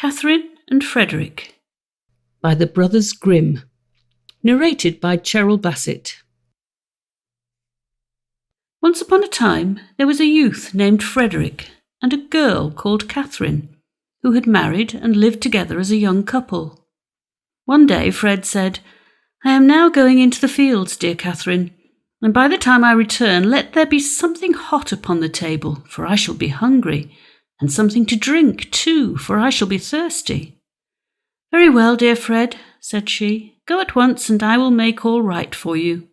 Catherine and Frederick by the brothers Grimm, narrated by Cheryl Bassett. Once upon a time there was a youth named Frederick and a girl called Catherine, who had married and lived together as a young couple. One day Fred said, "I am now going into the fields, dear Catherine, and by the time I return let there be something hot upon the table, for I shall be hungry, and something to drink too, for I shall be thirsty." "Very well, dear Fred," said she. "Go at once, and I will make all right for you."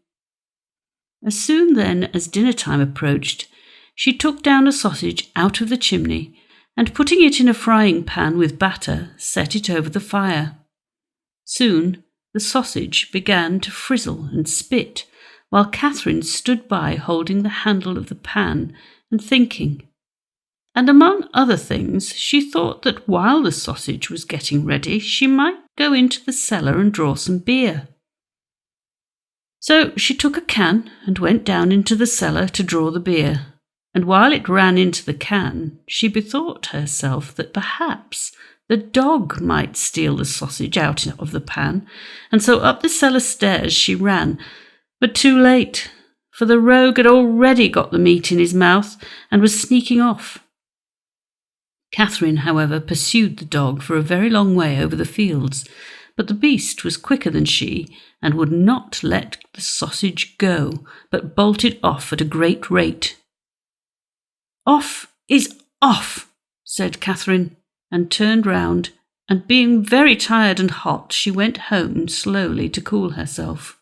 As soon then as dinner time approached, she took down a sausage out of the chimney, and putting it in a frying pan with batter, set it over the fire. Soon the sausage began to frizzle and spit, while Catherine stood by holding the handle of the pan and thinking. And among other things, she thought that while the sausage was getting ready, she might go into the cellar and draw some beer. So she took a can and went down into the cellar to draw the beer, and while it ran into the can, she bethought herself that perhaps the dog might steal the sausage out of the pan, and so up the cellar stairs she ran, but too late, for the rogue had already got the meat in his mouth and was sneaking off. Catherine, however, pursued the dog for a very long way over the fields, but the beast was quicker than she and would not let the sausage go, but bolted off at a great rate. "Off is off," said Catherine, and turned round, and being very tired and hot, she went home slowly to cool herself.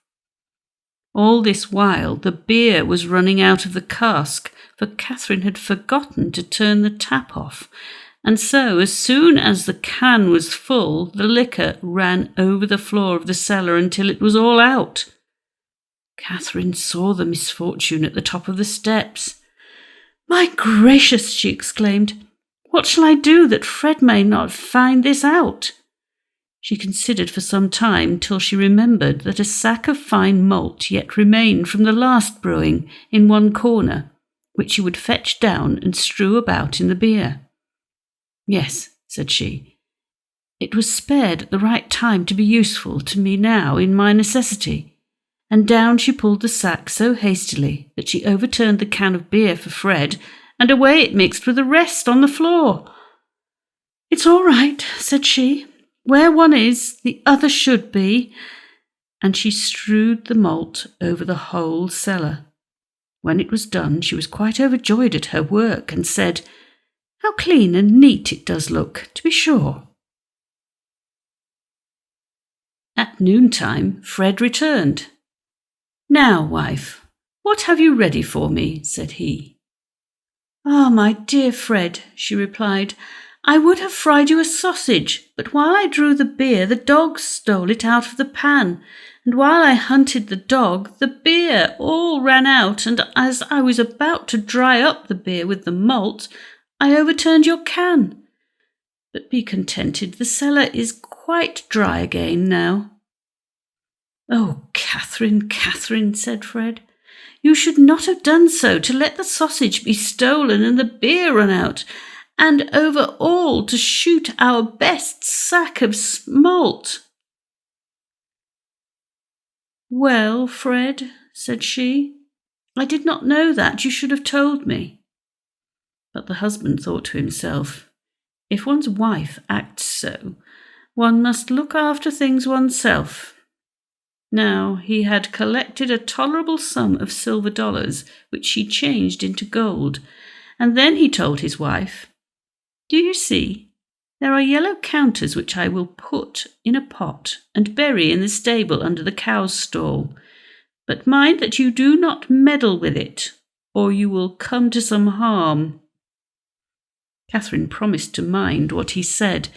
All this while the beer was running out of the cask, for Catherine had forgotten to turn the tap off, and so as soon as the can was full, the liquor ran over the floor of the cellar until it was all out. Catherine saw the misfortune at the top of the steps. "My gracious," she exclaimed, "what shall I do that Fred may not find this out?" She considered for some time till she remembered that a sack of fine malt yet remained from the last brewing in one corner, which she would fetch down and strew about in the beer. "Yes," said she, "it was spared at the right time to be useful to me now in my necessity." And down she pulled the sack so hastily that she overturned the can of beer for Fred, and away it mixed with the rest on the floor. "It's all right," said she. "Where one is, the other should be." And she strewed the malt over the whole cellar. When it was done, she was quite overjoyed at her work, and said, "How clean and neat it does look, to be sure." At noontime, Fred returned. "Now, wife, what have you ready for me?" said he. "Ah, my dear Fred," she replied, "I would have fried you a sausage, but while I drew the beer, the dog stole it out of the pan, and while I hunted the dog, the beer all ran out, and as I was about to dry up the beer with the malt, I overturned your can. But be contented, the cellar is quite dry again now." "Oh, Catherine, Catherine," said Fred, "you should not have done so, to let the sausage be stolen and the beer run out, and over all to shoot our best sack of malt." "Well, Fred," said she, "I did not know that. You should have told me." But the husband thought to himself, if one's wife acts so, one must look after things oneself. Now he had collected a tolerable sum of silver dollars, which he changed into gold, and then he told his wife, "Do you see, there are yellow counters which I will put in a pot and bury in the stable under the cow's stall. But mind that you do not meddle with it, or you will come to some harm." Catherine promised to mind what he said,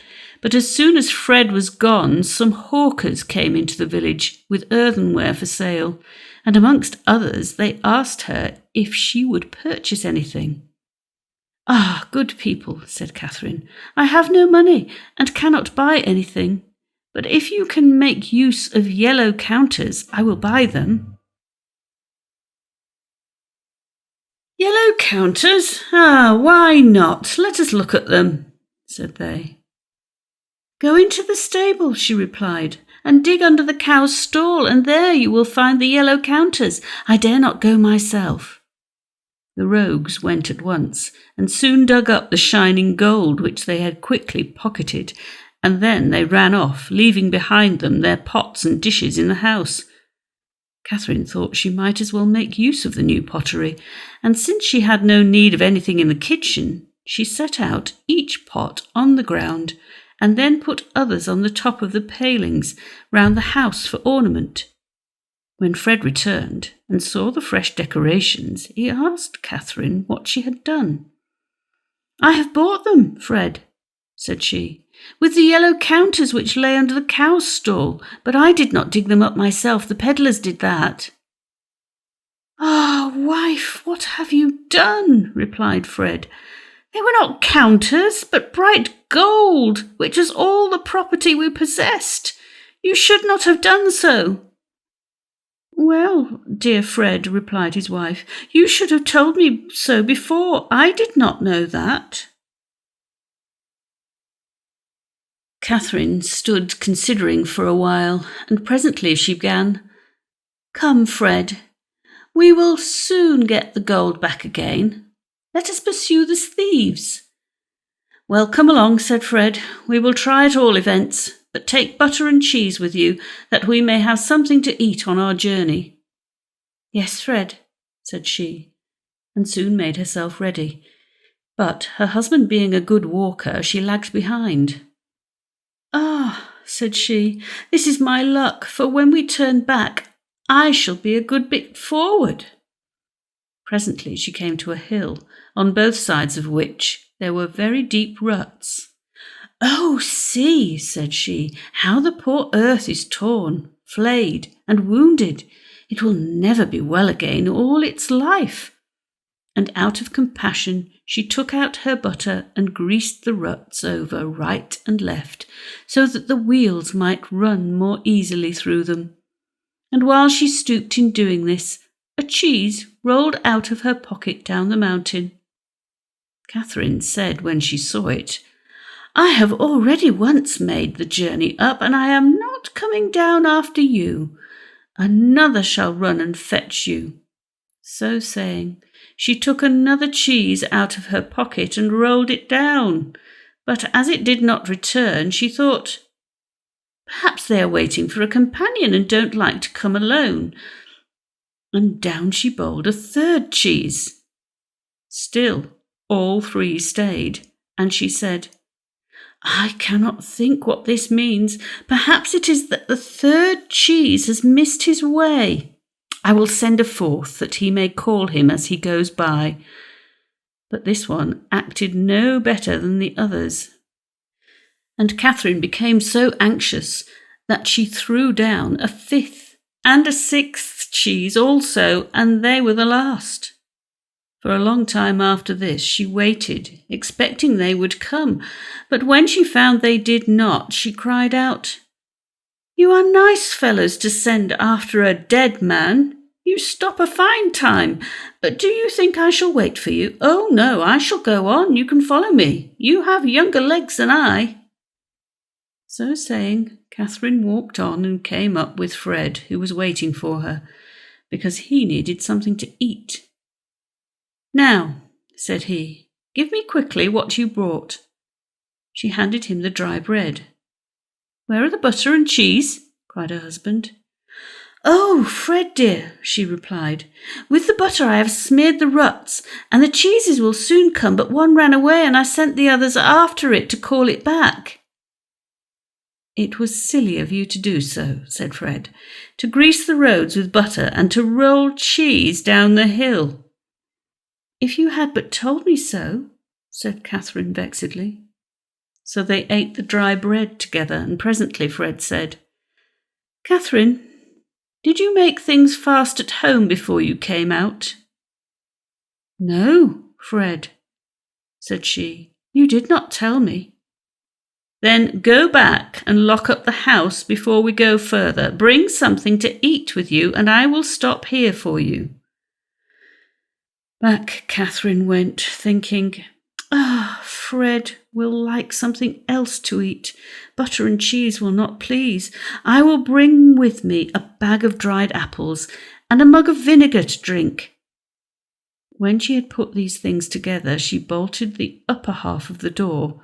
but as soon as Fred was gone, some hawkers came into the village with earthenware for sale, and amongst others they asked her if she would purchase anything. "Ah, good people," said Catherine, "I have no money and cannot buy anything, but if you can make use of yellow counters, I will buy them." "Yellow counters? Ah, why not? Let us look at them," said they. "Go into the stable," she replied, "and dig under the cow's stall, and there you will find the yellow counters. I dare not go myself." The rogues went at once, and soon dug up the shining gold, which they had quickly pocketed, and then they ran off, leaving behind them their pots and dishes in the house. Catherine thought she might as well make use of the new pottery, and since she had no need of anything in the kitchen, she set out each pot on the ground, and then put others on the top of the palings round the house for ornament. When Fred returned and saw the fresh decorations, he asked Catherine what she had done. "I have bought them, Fred," said she, "with the yellow counters which lay under the cow's stall, but I did not dig them up myself, the pedlars did that." "Ah, wife, what have you done?" replied Fred. "They were not counters, but bright gold, which was all the property we possessed. You should not have done so." "Well, dear Fred," replied his wife, "you should have told me so before. I did not know that." Catherine stood considering for a while, and presently she began, "Come, Fred, we will soon get the gold back again. Let us pursue the thieves." "Well, come along," said Fred. "We will try at all events, but take butter and cheese with you, that we may have something to eat on our journey." "Yes, Fred," said she, and soon made herself ready. But her husband being a good walker, she lagged behind. "Ah," said she, "this is my luck, for when we turn back, I shall be a good bit forward." Presently she came to a hill, on both sides of which there were very deep ruts. "Oh, see," said she, "how the poor earth is torn, flayed, and wounded. It will never be well again all its life." And out of compassion she took out her butter and greased the ruts over right and left, so that the wheels might run more easily through them. And while she stooped in doing this, a cheese rolled out of her pocket down the mountain. Catherine said when she saw it, "I have already once made the journey up, and I am not coming down after you. Another shall run and fetch you." So saying, she took another cheese out of her pocket and rolled it down. But as it did not return, she thought, "Perhaps they are waiting for a companion and don't like to come alone." And down she bowled a third cheese. Still, all three stayed, and she said, "I cannot think what this means. Perhaps it is that the third cheese has missed his way. I will send a fourth, that he may call him as he goes by." But this one acted no better than the others. And Catherine became so anxious that she threw down a fifth and a sixth cheese also, and they were the last. For a long time after this she waited, expecting they would come, but when she found they did not, she cried out, "You are nice fellows to send after a dead man. You stop a fine time. But do you think I shall wait for you? Oh, no, I shall go on. You can follow me. You have younger legs than I." So saying, Catherine walked on and came up with Fred, who was waiting for her, because he needed something to eat. "Now," said he, "give me quickly what you brought." She handed him the dry bread. "Where are the butter and cheese?" cried her husband. "Oh, Fred dear," she replied, "with the butter I have smeared the ruts, and the cheeses will soon come, but one ran away and I sent the others after it to call it back." "It was silly of you to do so," said Fred, "to grease the roads with butter and to roll cheese down the hill." "If you had but told me so," said Catherine vexedly. So they ate the dry bread together, and presently Fred said, "Catherine, did you make things fast at home before you came out?" "No, Fred," said she, "you did not tell me." "Then go back and lock up the house before we go further. Bring something to eat with you, and I will stop here for you." Back Catherine went, thinking, "Ah, Fred, will like something else to eat. Butter and cheese will not please. I will bring with me a bag of dried apples and a mug of vinegar to drink." When she had put these things together, she bolted the upper half of the door,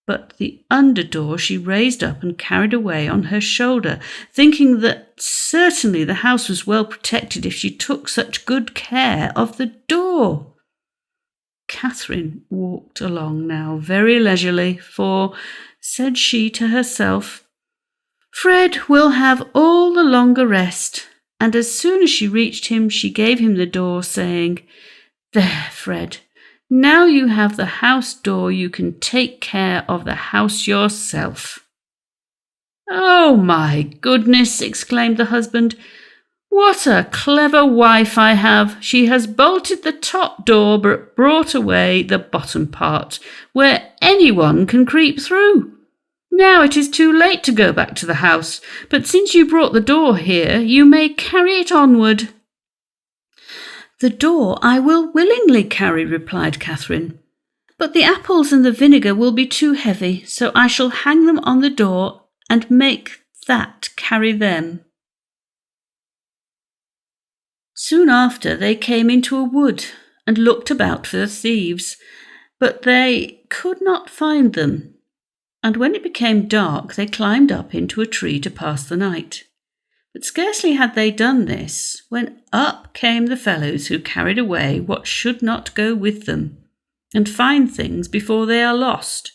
but the under door she raised up and carried away on her shoulder, thinking that certainly the house was well protected if she took such good care of the door. Catherine walked along now very leisurely, for, said she to herself, "Fred will have all the longer rest," and as soon as she reached him, she gave him the door, saying, "There, Fred, now you have the house door, you can take care of the house yourself." "Oh, my goodness," exclaimed the husband. "What a clever wife I have. She has bolted the top door but brought away the bottom part, where anyone can creep through. Now it is too late to go back to the house, but since you brought the door here, you may carry it onward." "The door I will willingly carry," replied Catherine, "but the apples and the vinegar will be too heavy, so I shall hang them on the door and make that carry them." Soon after they came into a wood and looked about for the thieves, but they could not find them, and when it became dark they climbed up into a tree to pass the night. But scarcely had they done this, when up came the fellows who carried away what should not go with them, and find things before they are lost.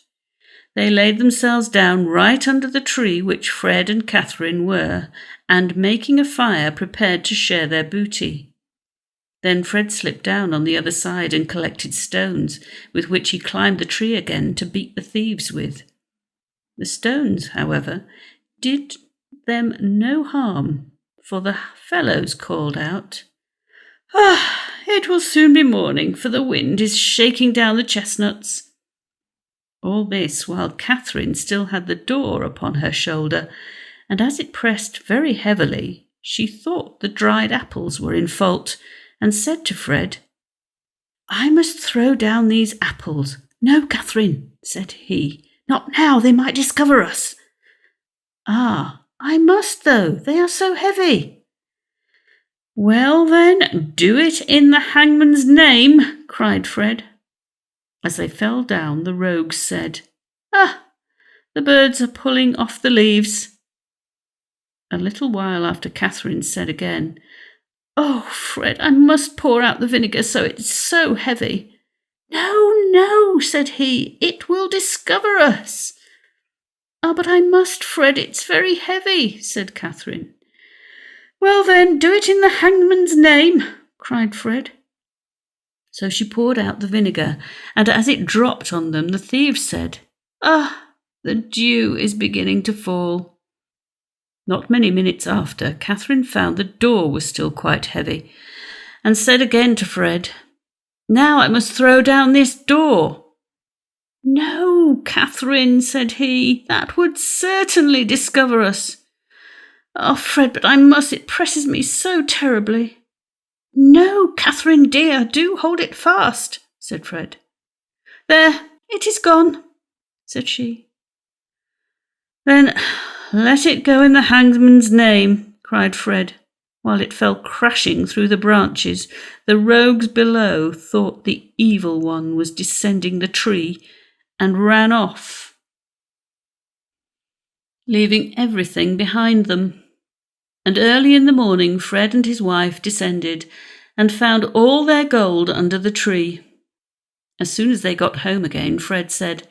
They laid themselves down right under the tree which Fred and Catherine were, and making a fire prepared to share their booty. Then Fred slipped down on the other side and collected stones, with which he climbed the tree again to beat the thieves with. The stones, however, did them no harm, for the fellows called out, It will soon be morning, for the wind is shaking down the chestnuts." All this while Catherine still had the door upon her shoulder, and as it pressed very heavily, she thought the dried apples were in fault, and said to Fred, "I must throw down these apples." "No, Catherine," said he, "not now, they might discover us." "Ah, I must though, they are so heavy." "Well then, do it in the hangman's name," cried Fred. As they fell down, the rogues said, "The birds are pulling off the leaves." A little while after, Catherine said again, "Oh, Fred, I must pour out the vinegar, so it's so heavy." "No, no," said he, "it will discover us." "Ah, but I must, Fred, it's very heavy," said Catherine. "Well then, do it in the hangman's name," cried Fred. So she poured out the vinegar, and as it dropped on them, the thieves said, The dew is beginning to fall." Not many minutes after, Catherine found the door was still quite heavy, and said again to Fred, "Now I must throw down this door." "No, Catherine," said he, "that would certainly discover us." "Oh, Fred, but I must, it presses me so terribly." "No, Catherine dear, do hold it fast," said Fred. "There, it is gone," said she. "Then let it go in the hangman's name," cried Fred, while it fell crashing through the branches. The rogues below thought the evil one was descending the tree, and ran off, leaving everything behind them. And early in the morning Fred and his wife descended, and found all their gold under the tree. As soon as they got home again, Fred said,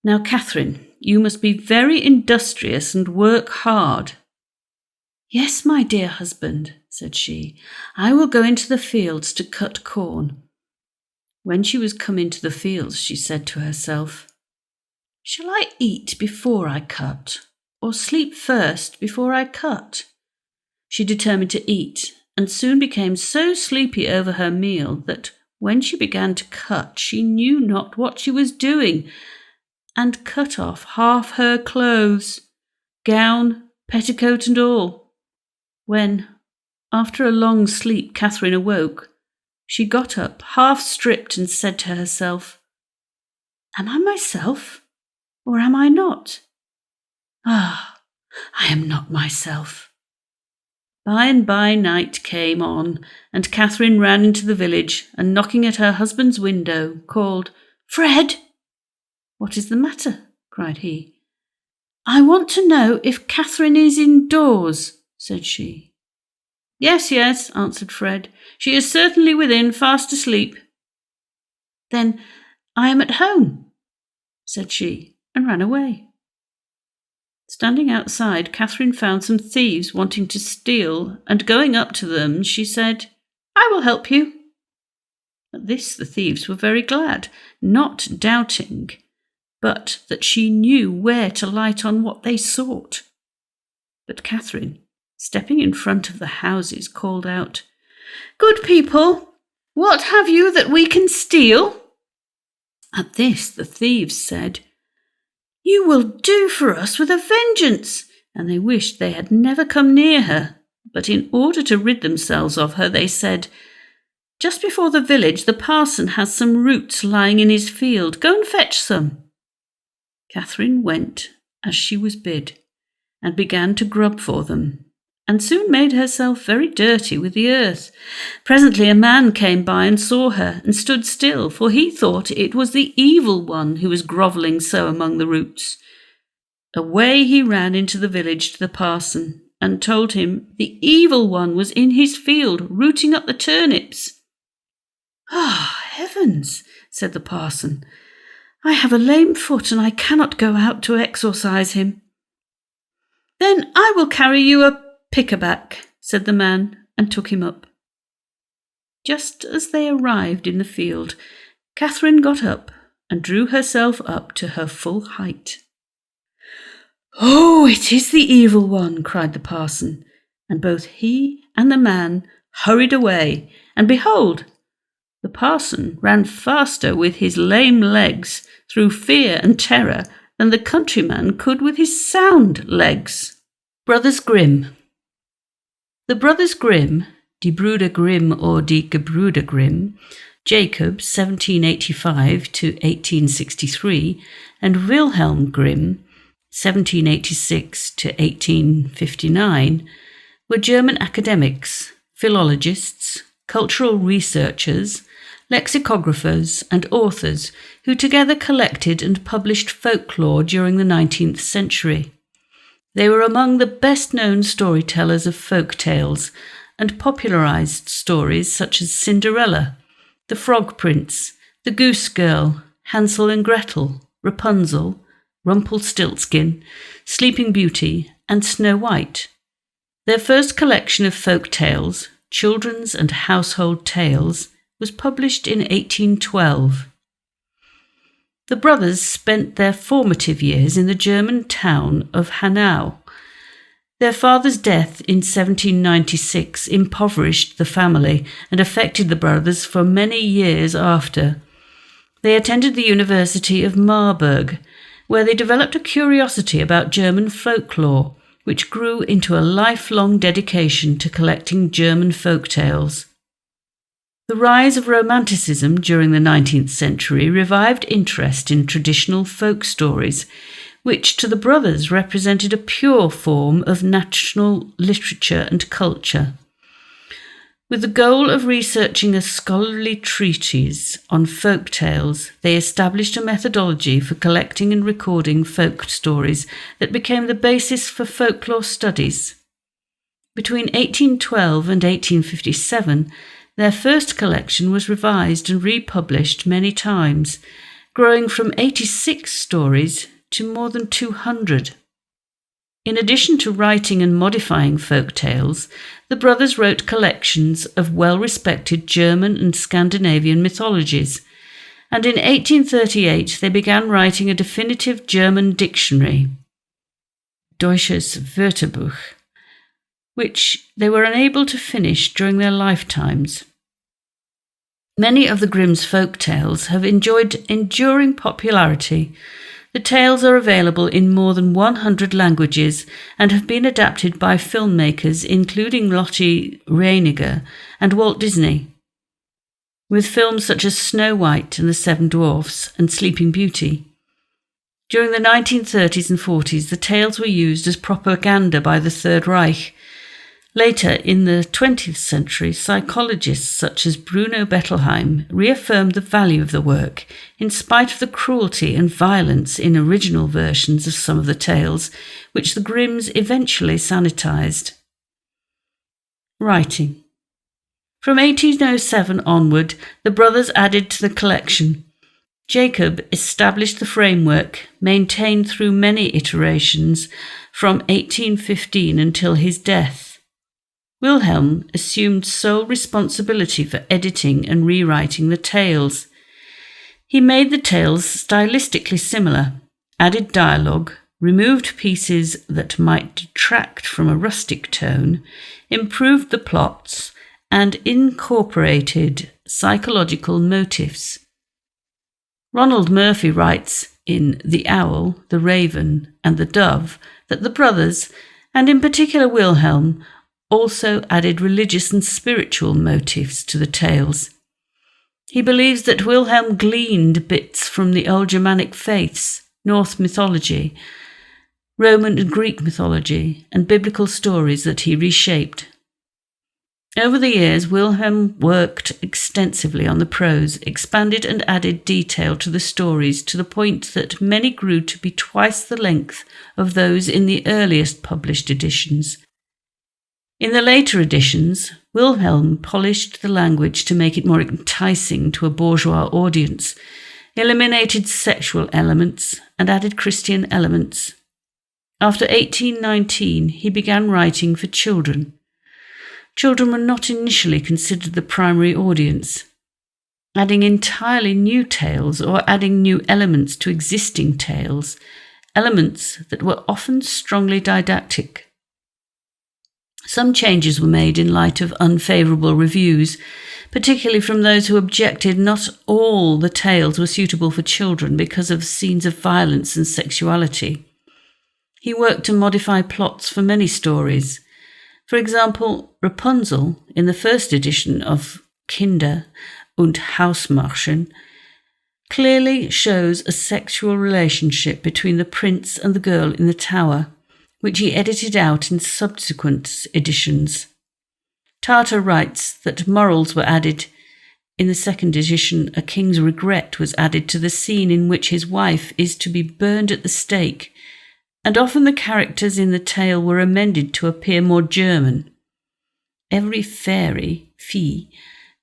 "Now, Catherine, you must be very industrious and work hard." "Yes, my dear husband," said she, "I will go into the fields to cut corn." When she was come into the fields, she said to herself, "Shall I eat before I cut, or sleep first before I cut?" She determined to eat, and soon became so sleepy over her meal that when she began to cut, she knew not what she was doing, and cut off half her clothes, gown, petticoat, and all. When, after a long sleep, Catherine awoke, she got up, half stripped, and said to herself, Am I myself, or am I not? Ah, I am not myself. By and by night came on, and Catherine ran into the village and, knocking at her husband's window, called, "Fred!" "What is the matter?" cried he. "I want to know if Catherine is indoors," said she. "Yes, yes," answered Fred. "She is certainly within, fast asleep." "Then I am at home," said she, and ran away. Standing outside, Catherine found some thieves wanting to steal, and going up to them, she said, "I will help you." At this the thieves were very glad, not doubting, but that she knew where to light on what they sought. But Catherine, stepping in front of the houses, called out, "Good people, what have you that we can steal?" At this the thieves said, "You will do for us with a vengeance," and they wished they had never come near her. But in order to rid themselves of her, they said, "Just before the village the parson has some roots lying in his field. Go and fetch some." Catherine went as she was bid, and began to grub for them, and soon made herself very dirty with the earth. Presently a man came by and saw her, and stood still, for he thought it was the evil one who was grovelling so among the roots. Away he ran into the village to the parson, and told him the evil one was in his field, rooting up the turnips. "Ah, heavens," said the parson, "I have a lame foot, and I cannot go out to exorcise him." "Then I will carry you a pick-a-back," said the man, and took him up. Just as they arrived in the field, Catherine got up and drew herself up to her full height. "Oh, it is the evil one," cried the parson, and both he and the man hurried away, and behold, the parson ran faster with his lame legs through fear and terror than the countryman could with his sound legs. Brothers Grimm. The brothers Grimm, die Brüder Grimm or die Gebrüder Grimm, Jacob 1785 to 1863, and Wilhelm Grimm 1786 to 1859, were German academics, philologists, cultural researchers, lexicographers and authors who together collected and published folklore during the 19th century. They were among the best-known storytellers of folk tales and popularized stories such as Cinderella, The Frog Prince, The Goose Girl, Hansel and Gretel, Rapunzel, Rumpelstiltskin, Sleeping Beauty, and Snow White. Their first collection of folk tales, Children's and Household Tales, was published in 1812. The brothers spent their formative years in the German town of Hanau. Their father's death in 1796 impoverished the family and affected the brothers for many years after. They attended the University of Marburg, where they developed a curiosity about German folklore, which grew into a lifelong dedication to collecting German folk tales. The rise of Romanticism during the 19th century revived interest in traditional folk stories, which to the brothers represented a pure form of national literature and culture. With the goal of researching a scholarly treatise on folk tales, they established a methodology for collecting and recording folk stories that became the basis for folklore studies. Between 1812 and 1857, their first collection was revised and republished many times, growing from 86 stories to more than 200. In addition to writing and modifying folk tales, the brothers wrote collections of well-respected German and Scandinavian mythologies, and in 1838 they began writing a definitive German dictionary, Deutsches Wörterbuch, which they were unable to finish during their lifetimes. Many of the Grimm's folk tales have enjoyed enduring popularity. The tales are available in more than 100 languages and have been adapted by filmmakers including Lotte Reiniger and Walt Disney. with films such as Snow White and the Seven Dwarfs and Sleeping Beauty. During the 1930s and 40s, the tales were used as propaganda by the Third Reich. Later, in the 20th century, psychologists such as Bruno Bettelheim reaffirmed the value of the work, in spite of the cruelty and violence in original versions of some of the tales, which the Grimms eventually sanitized. Writing. From 1807 onward, the brothers added to the collection. Jacob established the framework, maintained through many iterations, from 1815 until his death. Wilhelm assumed sole responsibility for editing and rewriting the tales. He made the tales stylistically similar, added dialogue, removed pieces that might detract from a rustic tone, improved the plots, and incorporated psychological motifs. Ronald Murphy writes in The Owl, the Raven, and the Dove that the brothers, and in particular Wilhelm, also added religious and spiritual motifs to the tales. He believes that Wilhelm gleaned bits from the old Germanic faiths, Norse mythology, Roman and Greek mythology, and biblical stories that he reshaped. Over the years, Wilhelm worked extensively on the prose, expanded and added detail to the stories to the point that many grew to be twice the length of those in the earliest published editions. In the later editions, Wilhelm polished the language to make it more enticing to a bourgeois audience, eliminated sexual elements, and added Christian elements. After 1819, he began writing for children. Children were not initially considered the primary audience. Adding entirely new tales or adding new elements to existing tales, elements that were often strongly didactic. Some changes were made in light of unfavourable reviews, particularly from those who objected not all the tales were suitable for children because of scenes of violence and sexuality. He worked to modify plots for many stories. For example, Rapunzel, in the first edition of Kinder- und Hausmärchen, clearly shows a sexual relationship between the prince and the girl in the tower, which he edited out in subsequent editions. Tarter writes that morals were added. In the second edition, A King's Regret was added to the scene in which his wife is to be burned at the stake, and often the characters in the tale were amended to appear more German. Every fairy, fee,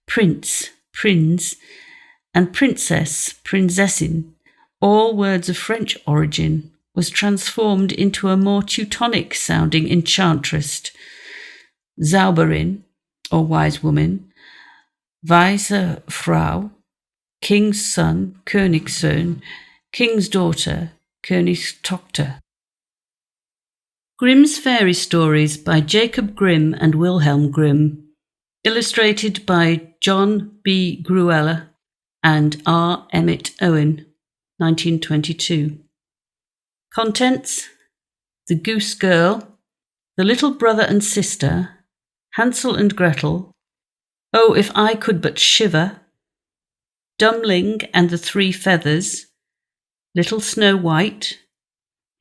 prince, prinz, and princess, prinzessin, all words of French origin, was transformed into a more Teutonic-sounding enchantress, Zauberin, or wise woman, Weise Frau, King's son, Königssohn, King's daughter, Königstochter. Grimm's Fairy Stories by Jacob Grimm and Wilhelm Grimm, illustrated by John B. Grueller and R. Emmett Owen, 1922. Contents: The Goose Girl, The Little Brother and Sister, Hansel and Gretel, Oh, If I Could But Shiver, Dummling and the Three Feathers, Little Snow White,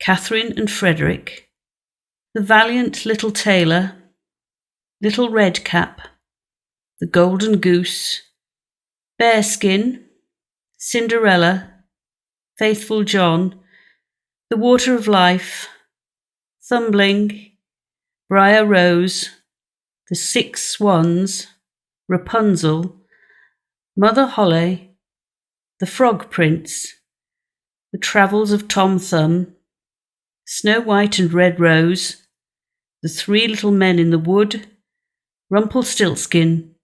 Catherine and Frederick, The Valiant Little Tailor, Little Red Cap, The Golden Goose, Bearskin, Cinderella, Faithful John, The Water of Life, Thumbling, Briar Rose, The Six Swans, Rapunzel, Mother Holle, The Frog Prince, The Travels of Tom Thumb, Snow White and Red Rose, The Three Little Men in the Wood, Rumpelstiltskin,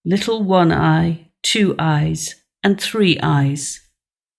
Little One Eye, Two Eyes, and Three Eyes.